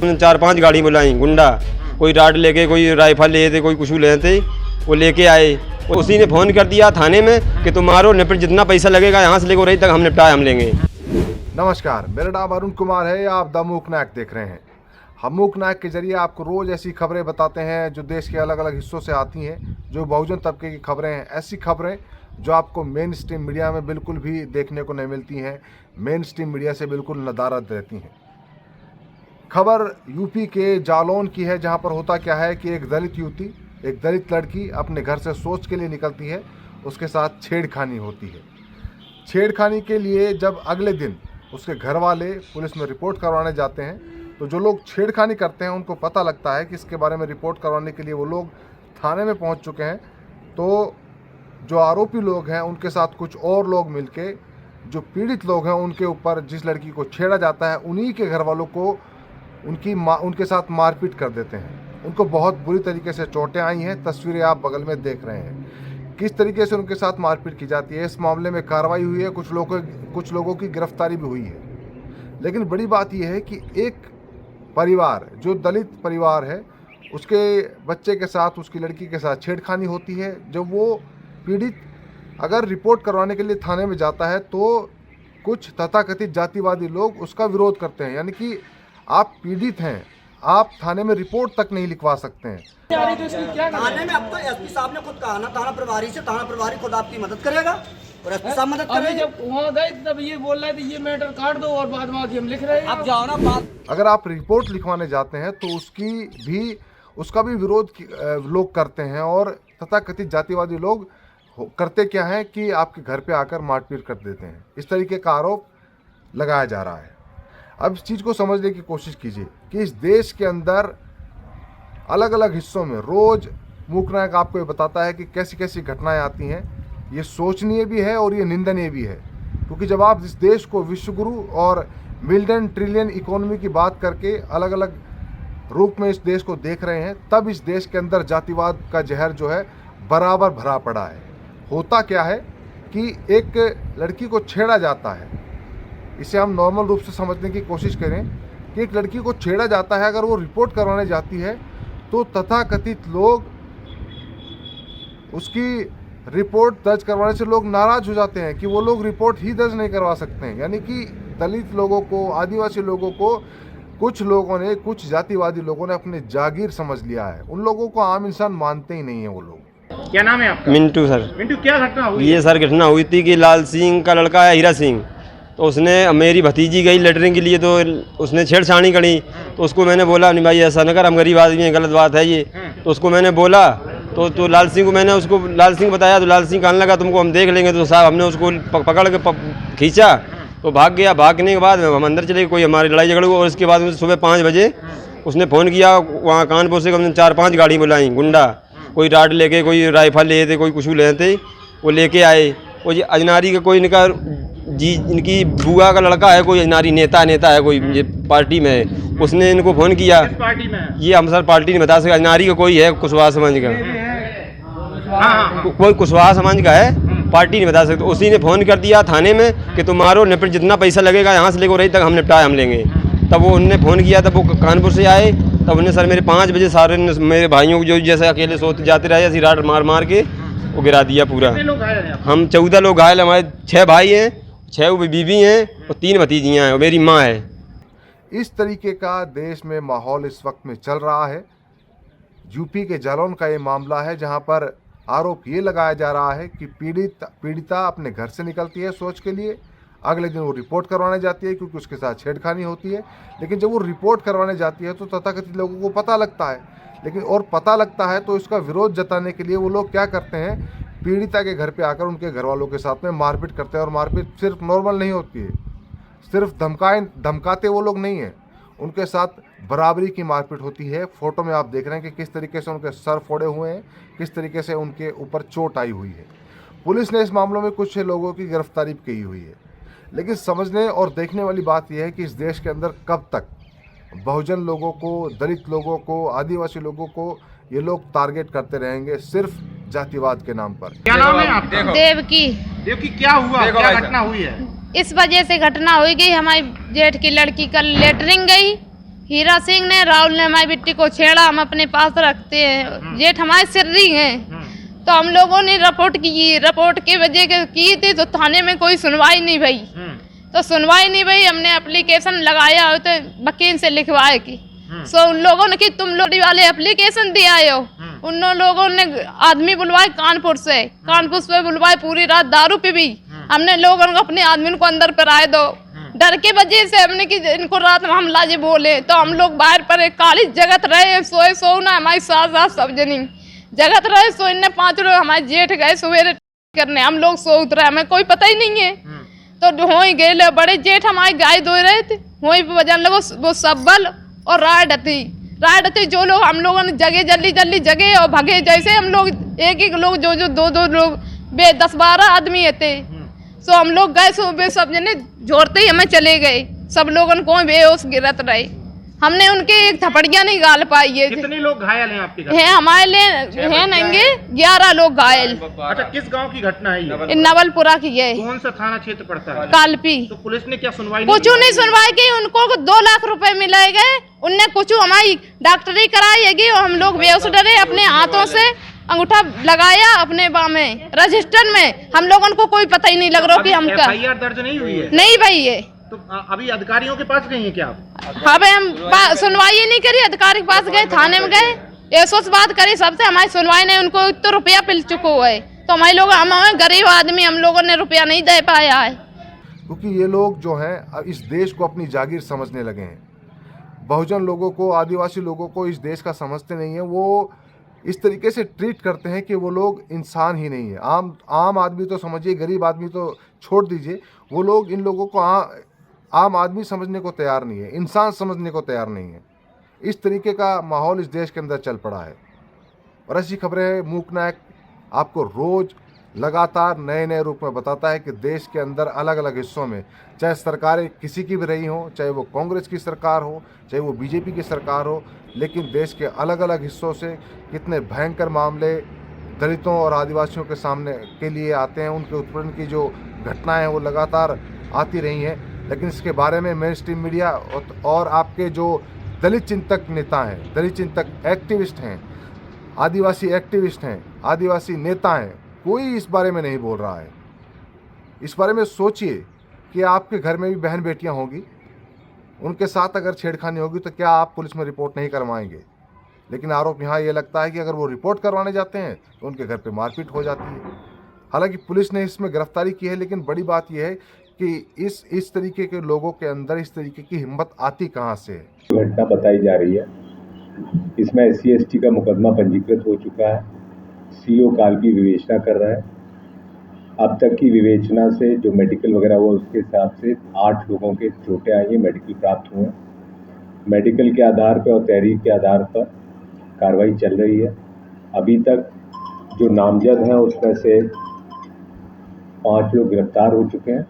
4-5 गाड़ी बुलाई गुंडा, कोई राड लेके, कोई राइफल ले थे, कोई कुछ ले थे, वो लेके आए। उसी ने फ़ोन कर दिया थाने में कि तुम मारो निपट, जितना पैसा लगेगा यहाँ से लेकर रही तक हम निपटाए हम लेंगे। नमस्कार, मेरा नाम अरुण कुमार है। आप द मूक नायक देख रहे हैं। हम मूक नायक के जरिए आपको रोज़ ऐसी खबरें बताते हैं जो देश के अलग अलग हिस्सों से आती हैं, जो बहुजन तबके की खबरें हैं। ऐसी खबरें जो आपको मेन स्ट्रीम मीडिया में बिल्कुल भी देखने को नहीं मिलती हैं, मेन स्ट्रीम मीडिया से बिल्कुल नदारद रहती हैं। खबर यूपी के जालौन की है, जहां पर होता क्या है कि एक दलित युवती, एक दलित लड़की अपने घर से शौच के लिए निकलती है, उसके साथ छेड़खानी होती है। छेड़खानी के लिए जब अगले दिन उसके घर वाले पुलिस में रिपोर्ट करवाने जाते हैं, तो जो लोग छेड़खानी करते हैं उनको पता लगता है कि इसके बारे में रिपोर्ट करवाने के लिए वो लोग थाने में पहुंच चुके हैं। तो जो आरोपी लोग हैं उनके साथ कुछ और लोग मिलके जो पीड़ित लोग हैं उनके ऊपर, जिस लड़की को छेड़ा जाता है, उन्हीं के घर वालों को उनके साथ मारपीट कर देते हैं। उनको बहुत बुरी तरीके से चोटें आई हैं। तस्वीरें आप बगल में देख रहे हैं किस तरीके से उनके साथ मारपीट की जाती है। इस मामले में कार्रवाई हुई है, कुछ लोगों की गिरफ्तारी भी हुई है। लेकिन बड़ी बात यह है कि एक परिवार, जो दलित परिवार है, उसके बच्चे के साथ, उसकी लड़की के साथ छेड़खानी होती है। जब वो पीड़ित अगर रिपोर्ट करवाने के लिए थाने में जाता है तो कुछ तथाकथित जातिवादी लोग उसका विरोध करते हैं, यानी कि आप पीड़ित हैं, आप थाने में रिपोर्ट तक नहीं लिखवा सकते हैं। थाने में अब तो एसपी साहब ने खुद कहा ना, थाना प्रभारी से, थाना प्रभारी खुद आपकी मदद करेगा और एसपी साहब मदद करेंगे। जब वहाँ गए तब ये बोल रहे थे ये मैटर काट दो और बाद में हम लिख रहे हैं। अब जाओ ना बात। अगर आप रिपोर्ट लिखवाने जाते हैं तो उसका भी विरोध लोग करते हैं, और तथाकथित जातिवादी लोग करते क्या है कि आपके घर पे आकर मारपीट कर देते हैं। इस तरीके का आरोप लगाया जा रहा है। अब इस चीज़ को समझने की कोशिश कीजिए कि इस देश के अंदर अलग अलग हिस्सों में रोज़ मूक नायक आपको ये बताता है कि कैसी कैसी घटनाएं आती हैं। ये सोचनीय भी है और ये निंदनीय भी है, क्योंकि जब आप इस देश को विश्वगुरु और मिलियन ट्रिलियन इकोनॉमी की बात करके अलग अलग रूप में इस देश को देख रहे हैं, तब इस देश के अंदर जातिवाद का जहर जो है बराबर भरा पड़ा है। होता क्या है कि एक लड़की को छेड़ा जाता है, इसे हम नॉर्मल रूप से समझने की कोशिश करें कि एक लड़की को छेड़ा जाता है, अगर वो रिपोर्ट करवाने जाती है तो तथाकथित लोग उसकी रिपोर्ट दर्ज करवाने से लोग नाराज हो जाते हैं कि वो लोग रिपोर्ट ही दर्ज नहीं करवा सकते हैं। यानी कि दलित लोगों को, आदिवासी लोगों को कुछ लोगों ने, कुछ जातिवादी लोगों ने अपने जागीर समझ लिया है। उन लोगों को आम इंसान मानते ही नहीं है वो लोग। क्या नाम है आपका? मिंटू सर। मिंटू, क्या घटना हुई? ये सर घटना हुई थी कि लाल सिंह का लड़का है हीरा सिंह, तो उसने, मेरी भतीजी गई लेटरिंग के लिए तो उसने छेड़छाड़ी करी। तो उसको मैंने बोला नहीं भाई ऐसा न कर, हम गरीब आदमी हैं, गलत बात है ये। तो उसको मैंने बोला तो लाल सिंह को मैंने लाल सिंह बताया, तो लाल सिंह कहने लगा तुमको हम देख लेंगे। तो साहब हमने उसको पकड़ के खींचा तो भाग गया। भागने के बाद हम अंदर चले गए, कोई हमारी लड़ाई झगड़ हुई। और उसके बाद सुबह 5 बजे उसने फ़ोन किया, वहाँ कानपुर से 4-5 गाड़ी बुलाई गुंडा, कोई राड लेके, कोई राइफल ले थे, कोई कुछ ले थे, वो लेके आए। वो ये अजनारी का कोई इनका जी, इनकी बुआ का लड़का है, कोई अजनारी नेता है, कोई ये पार्टी में है, उसने इनको फ़ोन किया। किस पार्टी में? ये हम सर पार्टी नहीं बता सकते। अजनारी का कोई है, कुशवाहा समाज का, कोई कुशवाहा समाज का है, पार्टी नहीं बता सकते। उसी ने फ़ोन कर दिया थाने में कि तुम मारो निपट, जितना पैसा लगेगा यहाँ से लेकर रही तक हम निपटाए हम लेंगे। तब वो उनने फ़ोन किया, तब वो कानपुर से आए। तब उन्हें सर मेरे 5 बजे सारे मेरे भाइयों को, जो जैसे अकेले सोते जाते रहे, ऐसी राड मार के वो गिरा दिया पूरा। हम 14 लोग घायल, हमारे 6 भाई हैं, 6 बीवी हैं और 3 भतीजियाँ हैं और मेरी माँ है। इस तरीके का देश में माहौल इस वक्त में चल रहा है। यूपी के जालौन का ये मामला है, जहां पर आरोप ये लगाया जा रहा है कि पीड़िता अपने घर से निकलती है शौच के लिए, अगले दिन वो रिपोर्ट करवाने जाती है क्योंकि उसके साथ छेड़खानी होती है। लेकिन जब वो रिपोर्ट करवाने जाती है तो तथाकथित लोगों को पता लगता है, लेकिन और पता लगता है तो इसका विरोध जताने के लिए वो लोग क्या करते हैं, पीड़िता के घर पे आकर उनके घर वालों के साथ में मारपीट करते हैं। और मारपीट सिर्फ नॉर्मल नहीं होती है, सिर्फ धमकाते वो लोग नहीं हैं, उनके साथ बराबरी की मारपीट होती है। फोटो में आप देख रहे हैं कि किस तरीके से उनके सर फोड़े हुए हैं, किस तरीके से उनके ऊपर चोट आई हुई है। पुलिस ने इस मामलों में कुछ लोगों की गिरफ्तारी भी की हुई है। लेकिन समझने और देखने वाली बात यह है कि इस देश के अंदर कब तक बहुजन लोगों को, दलित लोगों को, आदिवासी लोगों को ये लोग टारगेट करते रहेंगे सिर्फ जातिवाद के नाम पर। क्या नाम है आपका? देवकी। देवकी, क्या हुआ, क्या घटना हुई है? इस वजह से घटना हुई गई, हमारी जेठ की लड़की कल लेटरिंग गई, हीरा सिंह ने, राहुल ने हमारी बेटी को छेड़ा, हम अपने पास रखते हैं। जेठ हमारे सिर्री हैं, तो हम लोगों ने रिपोर्ट की वजह की थी, तो थाने में कोई सुनवाई नहीं भई। तो सुनवाई नहीं भई, हमने एप्लीकेशन लगाया हो तो वकील से लिखवाए की। सो उन लोगों ने कि तुम लोग वाले एप्लीकेशन दिया हो, उन लोगों ने आदमी बुलवाए कानपुर से बुलवाए, पूरी रात दारू पी भी। हमने लोगों को अपने आदमी को अंदर कराए दो, डर के वजह से हमने कि इनको रात में हमला जी बोले, तो हम लोग बाहर पर काली जगत रहे, सो ना हमारी सास सब जनी जगत रहे, सो इनने 5 लोग हमारे जेठ गए सवेरे करने, हम लोग सो उतरे, हमें कोई पता ही नहीं है। तो हो ही गए, बड़े जेठ हमारी गाय धो रहे थे, वही वजन लगो वो सब्बल और रायडती जो लोग हम लोगों ने जगह जल्दी जगह और भगे, जैसे हम लोग एक लोग जो 2 लोग 10-12 आदमी थे। सो हम लोग गए, सुबह सब जने जोड़ते ही हमें चले गए, सब लोगों को बेहोश गिरत रहे, हमने उनके एक थपड़िया नहीं गाल पाई है। कितने लोग घायल हैं आपके घर? है हमारे लिए है नंगे 11 लोग घायल। अच्छा, किस गांव की घटना है ये? नवलपुरा की है। कौन सा थाना क्षेत्र पड़ता है? कालपी। तो पुलिस ने क्या सुनवाई कुछ नहीं सुनवाई की, उनको 2 लाख रुपए मिले गए, उनने कुछ हमारी डॉक्टरी कराई और हम लोग बेहोश डरे, अपने हाथों से अंगूठा लगाया अपने में रजिस्टर में, हम लोगों को कोई पता ही नहीं लग रहा कि हम क्या। FIR दर्ज नहीं हुई है? नहीं भाई है। तो अभी अधिकारियों के पास गई हैं क्या आप? हाँ भाई, हम सुनवाई नहीं करी, अधिकारी के पास गए, थाने में गए, ऐसो से बात करी, सबसे हमारी सुनवाई नहीं, उनको तो रुपया मिल चुका है, तो हमारे लोग हम गरीब आदमी, हम लोगों ने रुपया नहीं दे पाया है। क्योंकि ये लोग जो हैं इस देश को अपनी जागीर समझने लगे हैं। बहुजन लोगों को, आदिवासी लोगों को इस देश का समझते नहीं है। वो इस तरीके से ट्रीट करते हैं कि वो लोग इंसान ही नहीं है। आम आदमी तो समझिए, गरीब आदमी तो छोड़ दीजिए, वो लोग इन लोगों को आम आदमी समझने को तैयार नहीं है, इंसान समझने को तैयार नहीं है। इस तरीके का माहौल इस देश के अंदर चल पड़ा है। और ऐसी खबरें मूक नायक आपको रोज़ लगातार नए नए रूप में बताता है कि देश के अंदर अलग अलग हिस्सों में, चाहे सरकारें किसी की भी रही हों, चाहे वो कांग्रेस की सरकार हो, चाहे वो बीजेपी की सरकार हो, लेकिन देश के अलग अलग हिस्सों से कितने भयंकर मामले दलितों और आदिवासियों के सामने के लिए आते हैं। उनके उत्पीड़न की जो घटनाएं हैं वो लगातार आती रही हैं, लेकिन इसके बारे में मेन स्ट्रीम मीडिया और आपके जो दलित चिंतक नेता हैं, दलित चिंतक एक्टिविस्ट हैं, आदिवासी एक्टिविस्ट हैं, आदिवासी नेता हैं, कोई इस बारे में नहीं बोल रहा है। इस बारे में सोचिए कि आपके घर में भी बहन बेटियां होंगी, उनके साथ अगर छेड़खानी होगी तो क्या आप पुलिस में रिपोर्ट नहीं करवाएंगे? लेकिन आरोप यहाँ ये लगता है कि अगर वो रिपोर्ट करवाने जाते हैं तो उनके घर पे मारपीट हो जाती है। हालांकि पुलिस ने इसमें गिरफ्तारी की है, लेकिन बड़ी बात यह है कि इस तरीके के लोगों के अंदर इस तरीके की हिम्मत आती कहाँ से है? घटना बताई जा रही है, इसमें SC/ST का मुकदमा पंजीकृत हो चुका है। CO कालपी विवेचना कर रहा है। अब तक की विवेचना से जो मेडिकल वगैरह हुआ उसके हिसाब से 8 लोगों के चोटें आई हैं, मेडिकल प्राप्त हुए हैं। मेडिकल के आधार पर और तहरीर के आधार पर कार्रवाई चल रही है। अभी तक जो नामजद हैं उसमें से 5 लोग गिरफ्तार हो चुके हैं,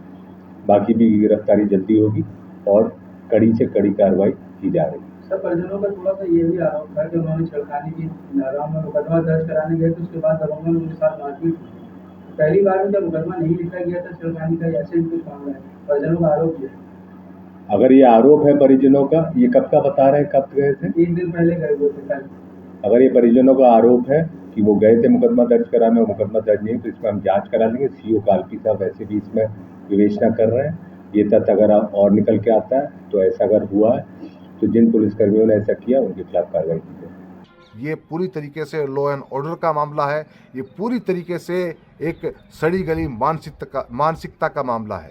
बाकी भी गिरफ्तारी जल्दी होगी और कड़ी से कड़ी कार्रवाई की जा रही है। सर, परिजनों का थोड़ा सा ये भी आरोप था कि उन्होंने छेड़खानी की, नाराव में मुकदमा दर्ज कराने गए तो उसके बाद दबंगों में उनके साथ मारपीट हुई। पहली बार में जब मुकदमा नहीं लिखा गया था छेड़खानी का, ऐसे कुछ मामला है, परिजनों का आरोप है। अगर ये आरोप है परिजनों का, ये कब का बता रहे हैं, कब गए थे? 1 दिन पहले गए हुए थे कल। अगर ये परिजनों का आरोप है कि वो गए थे मुकदमा दर्ज कराने और मुकदमा दर्ज नहीं, तो इसमें हम जांच करा लेंगे। CO कालपी साहब वैसे भी इसमें विवेचना कर रहे हैं। ये तथ्य अगर और निकल के आता है तो ऐसा अगर हुआ है तो जिन पुलिसकर्मियों ने ऐसा किया उनके खिलाफ कार्रवाई की जाए। ये पूरी तरीके से लॉ एंड ऑर्डर का मामला है। ये पूरी तरीके से एक सड़ी गली मानसिकता का मामला है।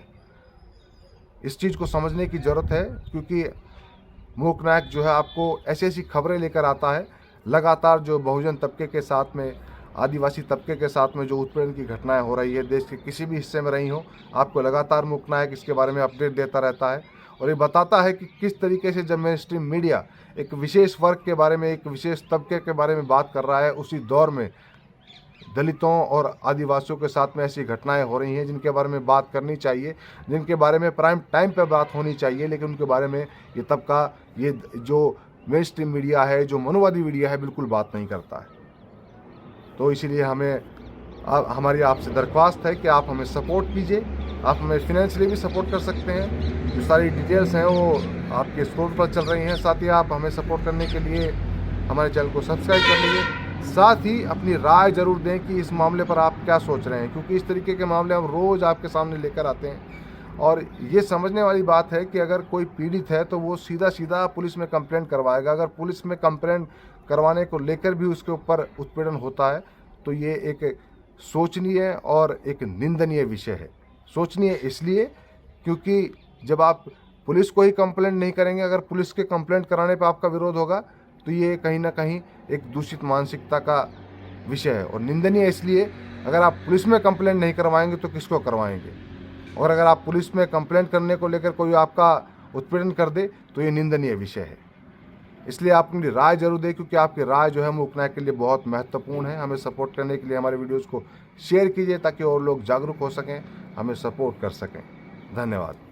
इस चीज़ को समझने की ज़रूरत है, क्योंकि मूक नायक जो है आपको ऐसी ऐसी खबरें लेकर आता है लगातार, जो बहुजन तबके के साथ में, आदिवासी तबके के साथ में जो उत्पीड़न की घटनाएं हो रही है, देश के किसी भी हिस्से में रही हो, आपको लगातार मूक नायक इसके बारे में अपडेट देता रहता है। और ये बताता है कि किस तरीके से जब मेन स्ट्रीम मीडिया एक विशेष वर्ग के बारे में, एक विशेष तबके के बारे में बात कर रहा है, उसी दौर में दलितों और आदिवासियों के साथ में ऐसी घटनाएं हो रही हैं जिनके बारे में बात करनी चाहिए, जिनके बारे में प्राइम टाइम पे बात होनी चाहिए, लेकिन उनके बारे में ये तबका, ये जो मेन स्ट्रीम मीडिया है, जो मनुवादी मीडिया है, बिल्कुल बात नहीं करता है। तो इसीलिए हमारी आपसे दरख्वास्त है कि आप हमें सपोर्ट कीजिए, आप हमें फिनेंशियली भी सपोर्ट कर सकते हैं। जो सारी डिटेल्स हैं वो आपके स्क्रोल पर चल रही हैं। साथ ही आप हमें सपोर्ट करने के लिए हमारे चैनल को सब्सक्राइब कर लीजिए। साथ ही अपनी राय ज़रूर दें कि इस मामले पर आप क्या सोच रहे हैं, क्योंकि इस तरीके के मामले हम रोज़ आपके सामने लेकर आते हैं। और ये समझने वाली बात है कि अगर कोई पीड़ित है तो वो सीधा सीधा पुलिस में कंप्लेंट करवाएगा। अगर पुलिस में कंप्लेंट करवाने को लेकर भी उसके ऊपर उत्पीड़न होता है तो ये एक सोचनीय और एक निंदनीय विषय है। सोचनीय इसलिए क्योंकि जब आप पुलिस को ही कंप्लेंट नहीं करेंगे, अगर पुलिस के कंप्लेंट कराने पर आपका विरोध होगा तो ये कहीं ना कहीं एक दूषित मानसिकता का विषय है। और निंदनीय इसलिए, अगर आप पुलिस में कंप्लेंट नहीं करवाएंगे तो किसको करवाएंगे। और अगर आप पुलिस में कंप्लेंट करने को लेकर कोई आपका उत्पीड़न कर दे तो ये निंदनीय विषय है। इसलिए आप अपनी राय जरूर दें, क्योंकि आपकी राय जो है मूकनायक के लिए बहुत महत्वपूर्ण है। हमें सपोर्ट करने के लिए हमारे वीडियोज़ को शेयर कीजिए ताकि और लोग जागरूक हो सकें, हमें सपोर्ट कर सकें। धन्यवाद।